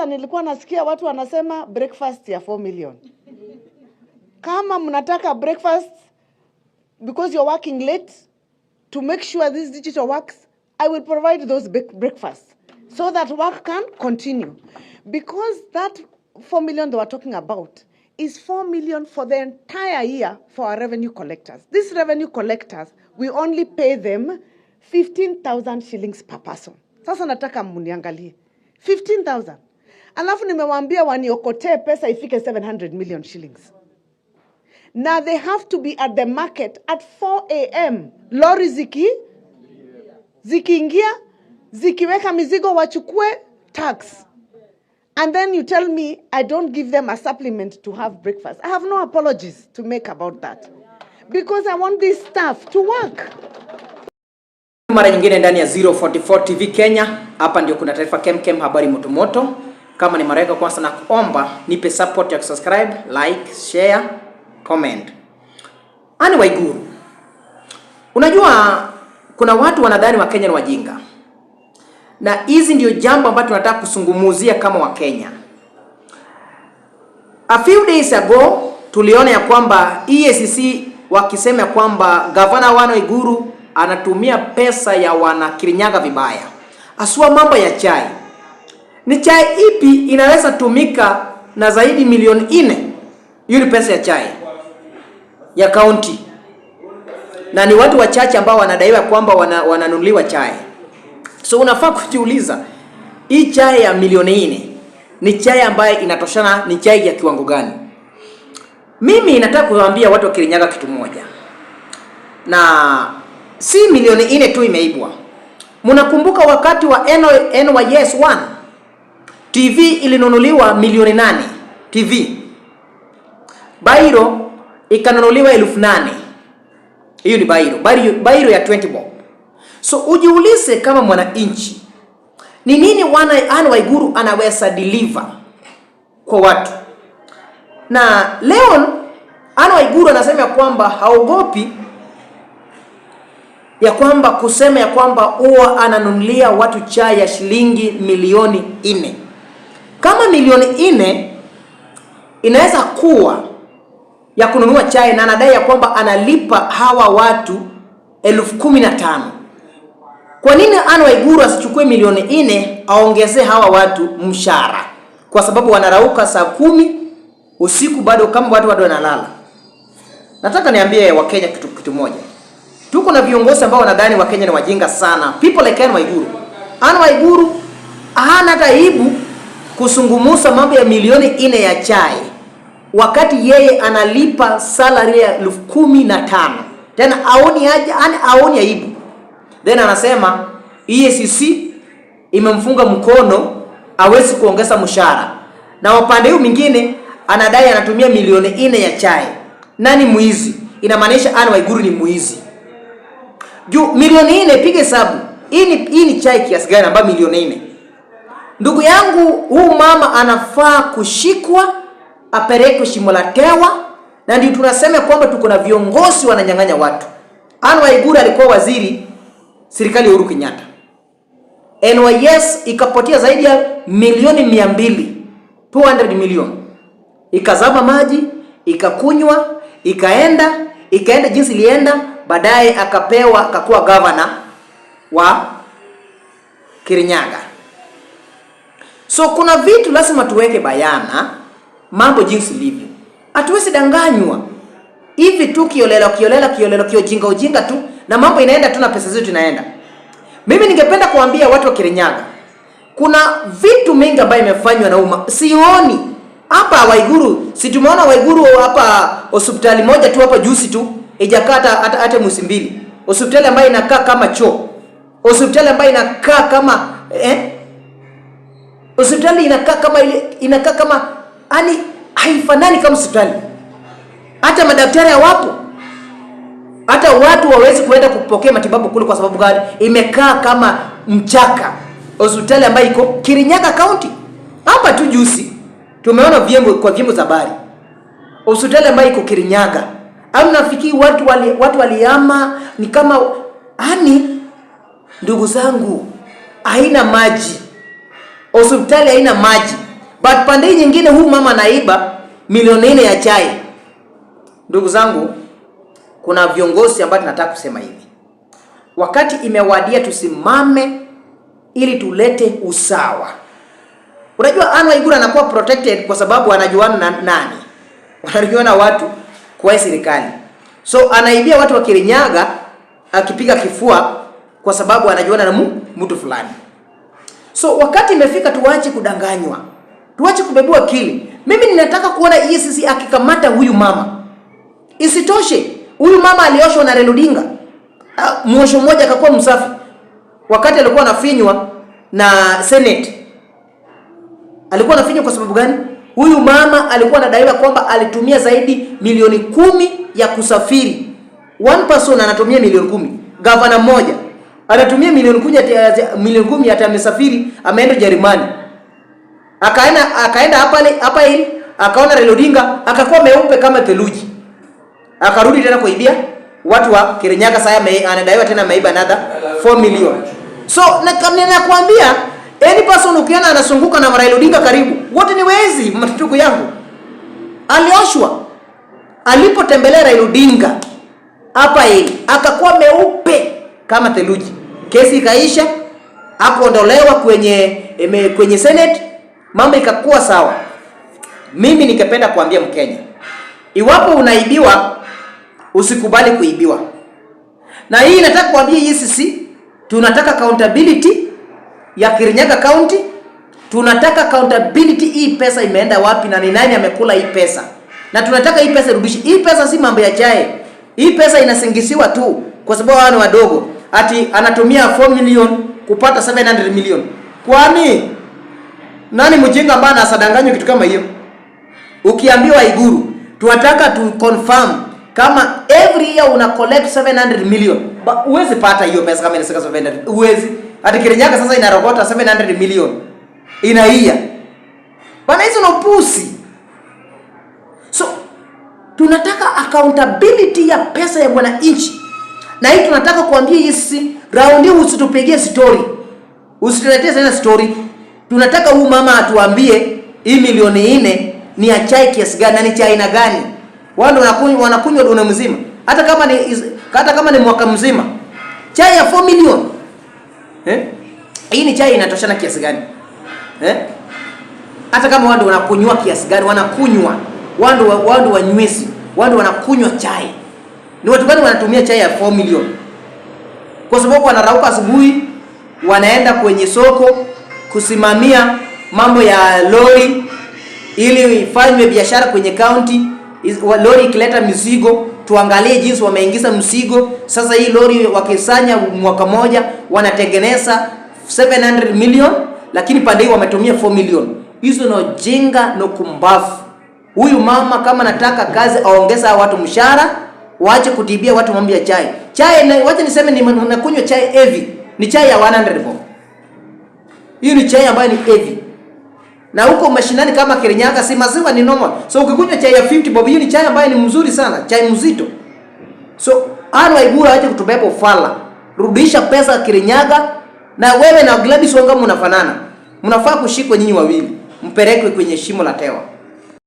Sasa nilikuwa nasikia watu wanasema breakfast ya 4 million. Kama mnataka breakfast because you're working late to make sure this digital works, I will provide those breakfasts so that work can continue. Because that 4 million they were talking about is 4 million for the entire year for our revenue collectors. These revenue collectors, we only pay them 15,000 shillings per person. Sasa nataka muniangalie. 15,000. Alafu nimewaambia waniokote pesa ifike 700 million shillings. Now they have to be at the market at 4 a.m. Lori zikiingia, zikiweka mizigo wachukue tax. And then you tell me I don't give them a supplement to have breakfast. I have no apologies to make about that. Because I want this staff to work. Mara nyingine ndani ya 044 TV Kenya. Hapa ndio kuna taarifa kemkem, habari moto. Kama ni mara yako kwanza, na kuomba nipe support ya subscribe, like, share, comment. Anne Waiguru. Unajua kuna watu wanadhani wa Kenya ni wajinga. Na hizi ndio jambo ambalo tunataka kusungumuzia kama wa Kenya. A few days ago tuliona ya kwamba EACC wakisema ya kwamba Governor Anne Waiguru anatumia pesa ya wana Kirinyaga vibaya. Asua mambo ya chai. Ni chai ipi inaweza tumika na zaidi milioni 4? Hiyo ni pesa ya chai ya county. Na ni watu wachache ambao wanadaiwa kwamba wananunuliwa chai. So unafaa kujiuliza, hii chai ya milioni 4 ni chai ambayo inatoshana, ni chai ya kiwango gani? Mimi nataka kuwaambia watu wa Kirinyaga kitu moja. Na si milioni 4 tu imeibwa. Mnakumbuka wakati wa NYS 1 TV ilinunuliwa milioni 8 TV. Bairo ikanunuliwa 8,000. Hiyo ni Bairo ya 20 bob. So ujiulize kama mwananchi, ni nini Anne Waiguru anaweza deliver kwa watu? Na leo Anne Waiguru anasema kwamba haogopi ya kwamba kusema ya kwamba huwa ananunulia watu chai ya shilingi milioni 4. Kama milioni 4 inaweza kuwa ya kununua chai, na anadai ya kwamba analipa hawa watu 15,000. Kwa nini Anne Waiguru asichukue milioni 4 aongezee hawa watu mshahara? Kwa sababu wanarauka saa 10 usiku bado kama watu wanalala. Nataka niambie wa Kenya kitu moja. Tuko na viongozi ambao wanadhani wa Kenya ni wajinga sana. People like Anne Waiguru. Anne Waiguru hana hata aibu kusungumusa mambo ya milioni 4 ya chai, wakati yeye analipa salary ya 15,000. Tena aoni aibu. Then anasema EACC imemfunga mkono, hawezi kuongeza mshahara. Na upande huu mwingine anadai anatumia milioni 4 ya chai. Nani muizi? Inamaanisha Anne Waiguru ni muizi. Juu milioni 4, piga hesabu. Hii ni chai kiasi gani ambayo milioni 4? Ndugu yangu, huu mama anafaa kushikwa, apelekwe shimo la tewa. Na ndio tunasema kwamba tuko na viongozi wananyang'anya watu. Anne Waiguru alikuwa waziri serikali ya Uhuru Kenyatta. NYS ikapotea zaidi ya milioni 200, 200 million. Ikazama maji, ikakunywa, ikaenda jinsi ilienda. Baadaye akakuwa governor wa Kirinyaga. So kuna vitu lazima tuweke bayana, mambo jinsi livyo. Hatuwezi danganywa hivi tu kiolela ujinga tu, na mambo inaenda tu na pesa zetu inaenda. Mimi ningependa kuambia watu wa Kirinyaga, kuna vitu mengi ambayo imefanywa na umma. Sioni hapa Waiguru, si tumeona Waiguru hapa hospitali moja tu hapa juzi tu, ijakata hata mwezi 2. Hospitali ambayo inakaa kama choo. Hospitali ambayo inakaa kama hospitali inakaa kama yani haifanani kama hospitali. Hata madaktari hawapo. Hata watu wawezi kuenda kupokea matibabu kule. Kwa sababu gani? Imekaa kama mchaka. Hospitali ambayo iko Kirinyaga County. Hapa tu juzi tumeona vyombo za habari. Hospitali ambayo iko Kirinyaga. Au nafikiri watu waliama ni kama ndugu zangu, haina maji. Hospitali haina maji. But pande nyingine huu mama anaiba milioni 4 ya chai. Ndugu zangu, kuna viongozi ambao tunataka kusema hivi. Wakati imewadia tusimame ili tulete usawa. Unajua Anne Waiguru anakuwa protected kwa sababu anajuana na nani? Wanajuana watu kwa serikali. So anaibia watu wa Kirinyaga akipiga kifua kwa sababu anajuana na mtu fulani. So wakati imefika tuache kudanganywa. Tuache kubebua akili. Mimi ninataka kuona EACC akikamata huyu mama. Isitoshe, huyu mama alioshwa na Raila Odinga. Mwosho mmoja akakuwa msafi. Wakati alikuwa anafinywa na Senate. Alikuwa anafinywa kwa sababu gani? Huyu mama alikuwa anadaiwa kwamba alitumia zaidi milioni 10 ya kusafiri. One person anatumia milioni 10. Gavana mmoja anatumia milioni 10 hata amesafiri, ameenda Jerumani. Akaenda hapa hili, akaona Raila Odinga, akakuwa meupe kama theluji. Akarudi tena kuibia watu wa Kirinyaga. Sasa anadaiwa tena ameiba another 4 million. So nakwambia any person ukiona anasunguka na Raila Odinga karibu, wote ni wezi. Matuko yangu alioshwa alipotembelea Raila Odinga hapa hili, akakuwa meupe kama theluji. Kesi ikaisha, akaondolewa kwenye Senate, mambo ikakuwa sawa. Mimi nikipenda kuambia Mkenya, iwapo unaibiwa usikubali kuibiwa. Na hii nataka kuambia EACC, tunataka accountability ya Kirinyaga County. Tunataka accountability, hii pesa imeenda wapi na ni nani amekula hii pesa. Na tunataka hii pesa irudishwe. Hii pesa si mambo ya chai. Hii pesa inasingisiwa tu kwa sababu wao ni wadogo. Ati anatumia 4 million kupata 700 million. Kwani nani mjinga ambaye anasadanganywa kitu kama hiyo? Ukiambiwa Waiguru, tunataka tu confirm kama every year una collect 700 million. Uwezi pata hiyo pesa kama inasika 700. Uwezi. Hadi Kirinyaga sasa inarogota 700 million. Inaia. Bana hizo no pusi. So tunataka accountability ya pesa ya mwananchi. Na hii tunataka kuambia hizi raundi, usitupigie story. Usituletee sana story. Tunataka huyu mama atuambie hii milioni 4 ni ya chai kiasi gani na ni chai aina gani. Wao wanakunywa dunia mzima. Hata kama ni mwaka mzima. Chai ya 4 million. Hii ni chai inatoshana kiasi gani? Hata kama wao wanakunywa kiasi gani, wanakunywa. Wao wanywesi, wao wanakunywa chai. Ni watu gani wanatumia chai ya 4 million? Kwa sababu wanarauka asubuhi, wanaenda kwenye soko kusimamia mambo ya lori ili ifanywe biashara kwenye county. Lori ikileta mizigo, tuangalie jinsi wameingiza mzigo. Sasa hii lori wakisanya mwaka moja wanatengeneza 700 million, lakini pande hii wametumia 4 million. Hizo no jinga no kumbafu. Huyu mama kama nataka kazi aongeza watu mshahara, waache kutibia watu mambo ya chai. Chai wacha niseme ni nakunywa chai heavy. Ni chai ya 100 bob. Hiyo ni chai ambayo ni heavy. Na huko mashinani kama Kirinyaga si maziwa ni normal. So ukikunywa chai ya 50 bob, hiyo ni chai ambayo ni mzuri sana, chai mzito. So Anne Waiguru aje kutubeba ufala. Rudisha pesa Kirinyaga, na wewe na Gladys Wanga mnafanana. Mnafaa kushikwa nyinyi wawili. Mpelekwe kwenye shimo la tewa.